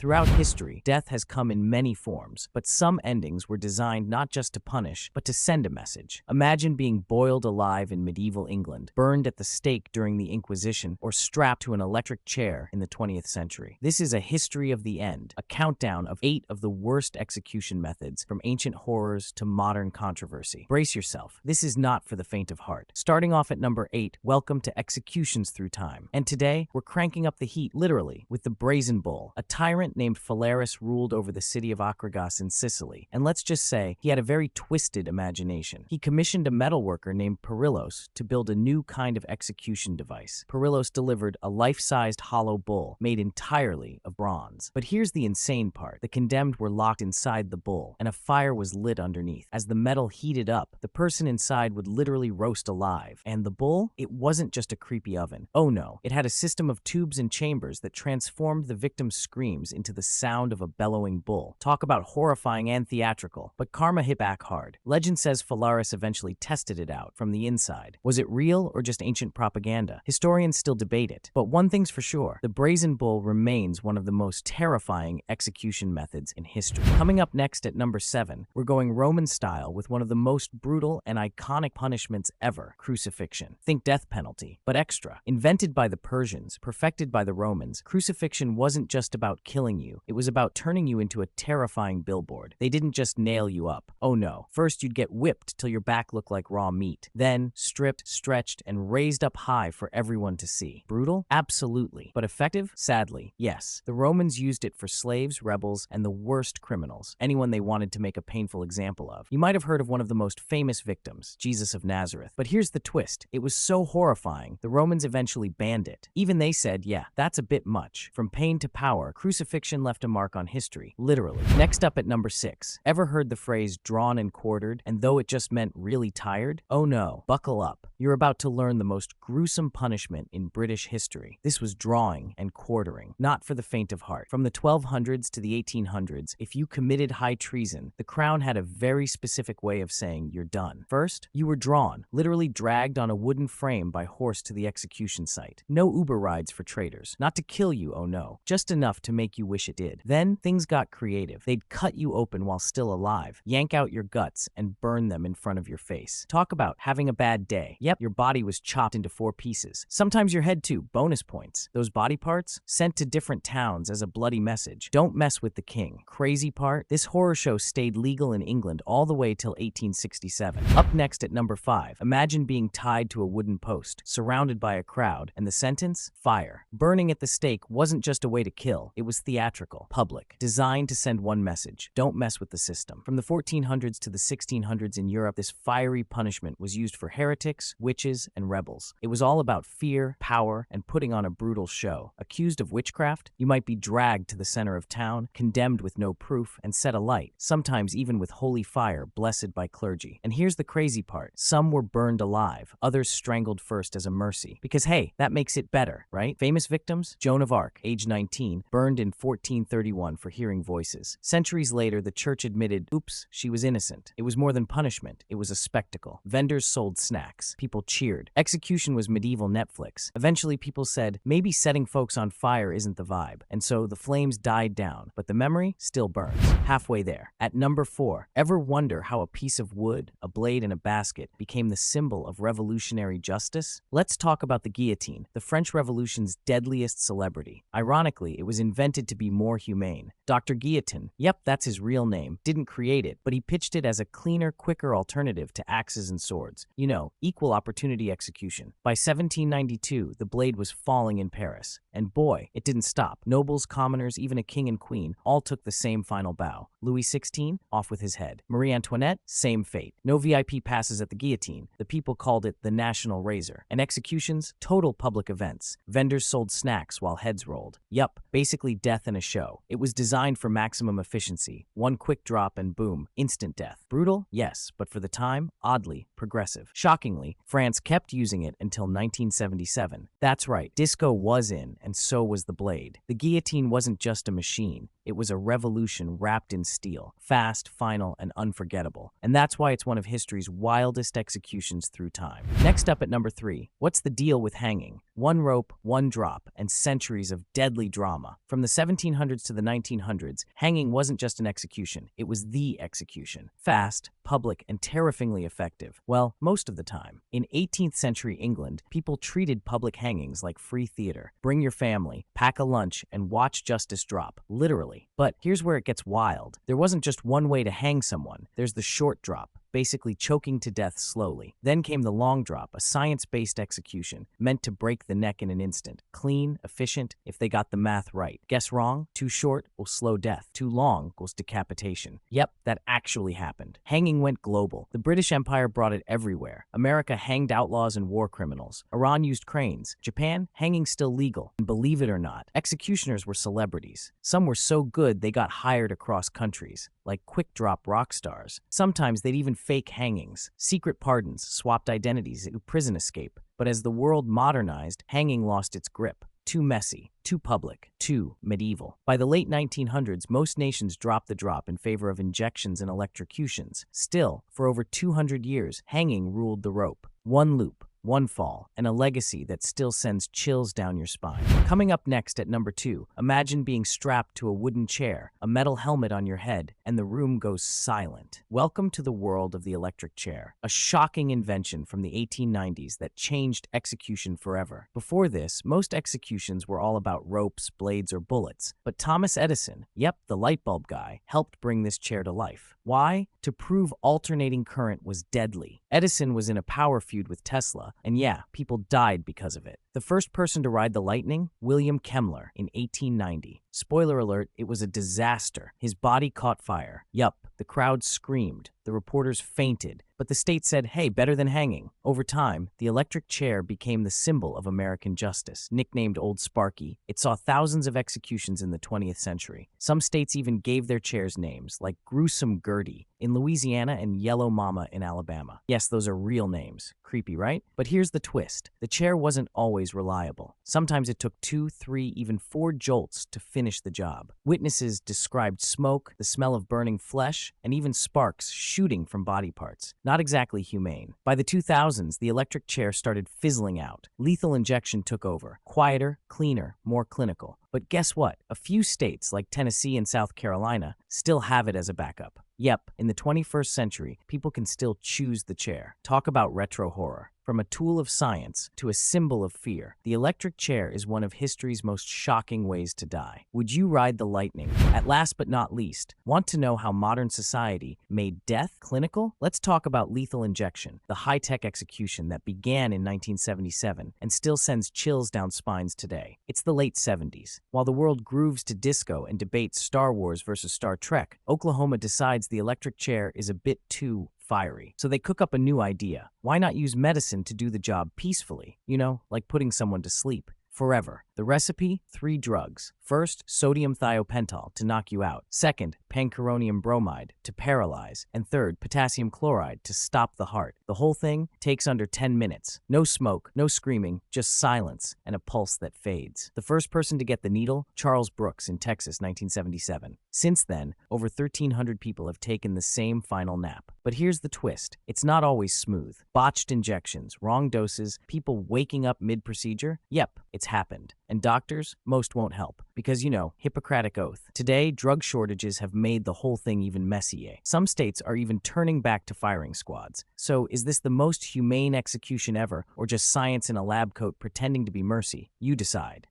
Throughout history, death has come in many forms, but some endings were designed not just to punish, but to send a message. Imagine being boiled alive in medieval England, burned at the stake during the Inquisition, or strapped to an electric chair in the 20th century. This is a history of the end, a countdown of 8 of the worst execution methods, from ancient horrors to modern controversy. Brace yourself, this is not for the faint of heart. Starting off at number 8, welcome to Executions Through Time. And today, we're cranking up the heat, literally, with the Brazen Bull. A tyrant named Phalaris ruled over the city of 𝐼𝐶𝐽 in Sicily, and let's just say, he had a very twisted imagination. He commissioned a metalworker named Perillos to build a new kind of execution device. Perillos delivered a life-sized hollow bull made entirely of bronze. But here's the insane part. The condemned were locked inside the bull, and a fire was lit underneath. As the metal heated up, the person inside would literally roast alive. And the bull? It wasn't just a creepy oven. Oh no, it had a system of tubes and chambers that transformed the victim's screams into the sound of a bellowing bull. Talk about horrifying and theatrical. But karma hit back hard. Legend says Phalaris eventually tested it out from the inside. Was it real or just ancient propaganda? Historians still debate it. But one thing's for sure, the Brazen Bull remains one of the most terrifying execution methods in history. Coming up next at number 7, we're going Roman style with one of the most brutal and iconic punishments ever, crucifixion. Think death penalty, but extra. Invented by the Persians, perfected by the Romans, crucifixion wasn't just about killing you, it was about turning you into a terrifying billboard. They didn't just nail you up. Oh no. First you'd get whipped till your back looked like raw meat. Then stripped, stretched, and raised up high for everyone to see. Brutal? Absolutely. But effective? Sadly, yes. The Romans used it for slaves, rebels, and the worst criminals, anyone they wanted to make a painful example of. You might have heard of one of the most famous victims, Jesus of Nazareth. But here's the twist. It was so horrifying, the Romans eventually banned it. Even they said, yeah, that's a bit much. From pain to power, crucifixion left a mark on history, literally. Next up at number 6. Ever heard the phrase drawn and quartered, and though it just meant really tired? Oh no, buckle up. You're about to learn the most gruesome punishment in British history. This was drawing and quartering, not for the faint of heart. From the 1200s to the 1800s, if you committed high treason, the crown had a very specific way of saying you're done. First, you were drawn, literally dragged on a wooden frame by horse to the execution site. No Uber rides for traitors. Not to kill you, oh no, just enough to make you wish it did. Then, things got creative. They'd cut you open while still alive, yank out your guts, and burn them in front of your face. Talk about having a bad day. Yep, your body was chopped into 4 pieces. Sometimes your head too, bonus points. Those body parts, sent to different towns as a bloody message. Don't mess with the king. Crazy part? This horror show stayed legal in England all the way till 1867. Up next at number 5, imagine being tied to a wooden post, surrounded by a crowd, and the sentence? Fire. Burning at the stake wasn't just a way to kill, it was theatrical, public, designed to send one message: don't mess with the system. From the 1400s to the 1600s in Europe, this fiery punishment was used for heretics, witches, and rebels. It was all about fear, power, and putting on a brutal show. Accused of witchcraft, you might be dragged to the center of town, condemned with no proof, and set alight, sometimes even with holy fire blessed by clergy. And here's the crazy part. Some were burned alive, others strangled first as a mercy. Because hey, that makes it better, right? Famous victims? Joan of Arc, age 19, burned in 1431 for hearing voices. Centuries later, the church admitted, oops, she was innocent. It was more than punishment, it was a spectacle. Vendors sold snacks. People cheered. Execution was medieval Netflix. Eventually, people said, maybe setting folks on fire isn't the vibe. And so the flames died down, but the memory still burns. Halfway there. At number 4, ever wonder how a piece of wood, a blade, and a basket became the symbol of revolutionary justice? Let's talk about the guillotine, the French Revolution's deadliest celebrity. Ironically, it was invented to be more humane. Dr. Guillotine, yep, that's his real name, didn't create it, but he pitched it as a cleaner, quicker alternative to axes and swords. You know, equal opportunity execution. By 1792, the blade was falling in Paris. And boy, it didn't stop. Nobles, commoners, even a king and queen, all took the same final bow. Louis XVI, off with his head. Marie Antoinette, same fate. No VIP passes at the guillotine. The people called it the national razor. And executions, total public events. Vendors sold snacks while heads rolled. Yup, basically death in a show. It was designed for maximum efficiency. One quick drop and boom, instant death. Brutal? Yes, but for the time, oddly progressive. Shockingly, France kept using it until 1977. That's right, disco was in, and so was the blade. The guillotine wasn't just a machine. It was a revolution wrapped in steel, fast, final, and unforgettable. And that's why it's one of history's wildest executions through time. Next up at number 3, what's the deal with hanging? One rope, one drop, and centuries of deadly drama. From the 1700s to the 1900s, hanging wasn't just an execution, it was the execution. Fast, public, and terrifyingly effective. Well, most of the time. In 18th century England, people treated public hangings like free theater. Bring your family, pack a lunch, and watch justice drop, literally. But here's where it gets wild. There wasn't just one way to hang someone. There's the short drop, basically choking to death slowly. Then came the long drop, a science-based execution meant to break the neck in an instant. Clean, efficient, if they got the math right. Guess wrong? Too short will slow death. Too long equals decapitation. Yep, that actually happened. Hanging went global. The British Empire brought it everywhere. America hanged outlaws and war criminals. Iran used cranes. Japan, hanging's still legal. And believe it or not, executioners were celebrities. Some were so good they got hired across countries, like quick-drop rock stars. Sometimes they'd even fake hangings, secret pardons, swapped identities, prison escape. But as the world modernized, hanging lost its grip. Too messy, too public, too medieval. By the late 1900s, most nations dropped the drop in favor of injections and electrocutions. Still, for over 200 years, hanging ruled the rope. One loop, one fall, and a legacy that still sends chills down your spine. Coming up next at number 2, imagine being strapped to a wooden chair, a metal helmet on your head, and the room goes silent. Welcome to the world of the electric chair, a shocking invention from the 1890s that changed execution forever. Before this, most executions were all about ropes, blades, or bullets. But Thomas Edison, yep, the light bulb guy, helped bring this chair to life. Why? To prove alternating current was deadly. Edison was in a power feud with Tesla, and yeah, people died because of it. The first person to ride the Lightning? William Kemmler in 1890. Spoiler alert, it was a disaster. His body caught fire. Yup, the crowd screamed. The reporters fainted. But the state said, hey, better than hanging. Over time, the electric chair became the symbol of American justice. Nicknamed Old Sparky, it saw thousands of executions in the 20th century. Some states even gave their chairs names, like Gruesome Gertie in Louisiana and Yellow Mama in Alabama. Yes, those are real names. Creepy, right? But here's the twist. The chair wasn't always reliable. Sometimes it took 2, 3, even 4 jolts to finish the job. Witnesses described smoke, the smell of burning flesh, and even sparks shooting from body parts. Not exactly humane. By the 2000s, the electric chair started fizzling out. Lethal injection took over. Quieter, cleaner, more clinical. But guess what? A few states, like Tennessee and South Carolina, still have it as a backup. Yep, in the 21st century, people can still choose the chair. Talk about retro horror. From a tool of science to a symbol of fear, the electric chair is one of history's most shocking ways to die. Would you ride the Lightning? At last but not least, want to know how modern society made death clinical? Let's talk about lethal injection, the high-tech execution that began in 1977 and still sends chills down spines today. It's the late 70s. While the world grooves to disco and debates Star Wars versus Star Trek, Oklahoma decides the electric chair is a bit too fiery. So they cook up a new idea. Why not use medicine to do the job peacefully? You know, like putting someone to sleep. Forever. The recipe? 3 drugs. First, sodium thiopental to knock you out. Second, pancuronium bromide to paralyze. And third, potassium chloride to stop the heart. The whole thing takes under 10 minutes. No smoke, no screaming, just silence and a pulse that fades. The first person to get the needle? Charles Brooks in Texas, 1977. Since then, over 1,300 people have taken the same final nap. But here's the twist. It's not always smooth. Botched injections, wrong doses, people waking up mid-procedure? Yep, it's happened. And doctors? Most won't help. Because, you know, Hippocratic Oath. Today, drug shortages have made the whole thing even messier. Some states are even turning back to firing squads. So is this the most humane execution ever, or just science in a lab coat pretending to be mercy? You decide.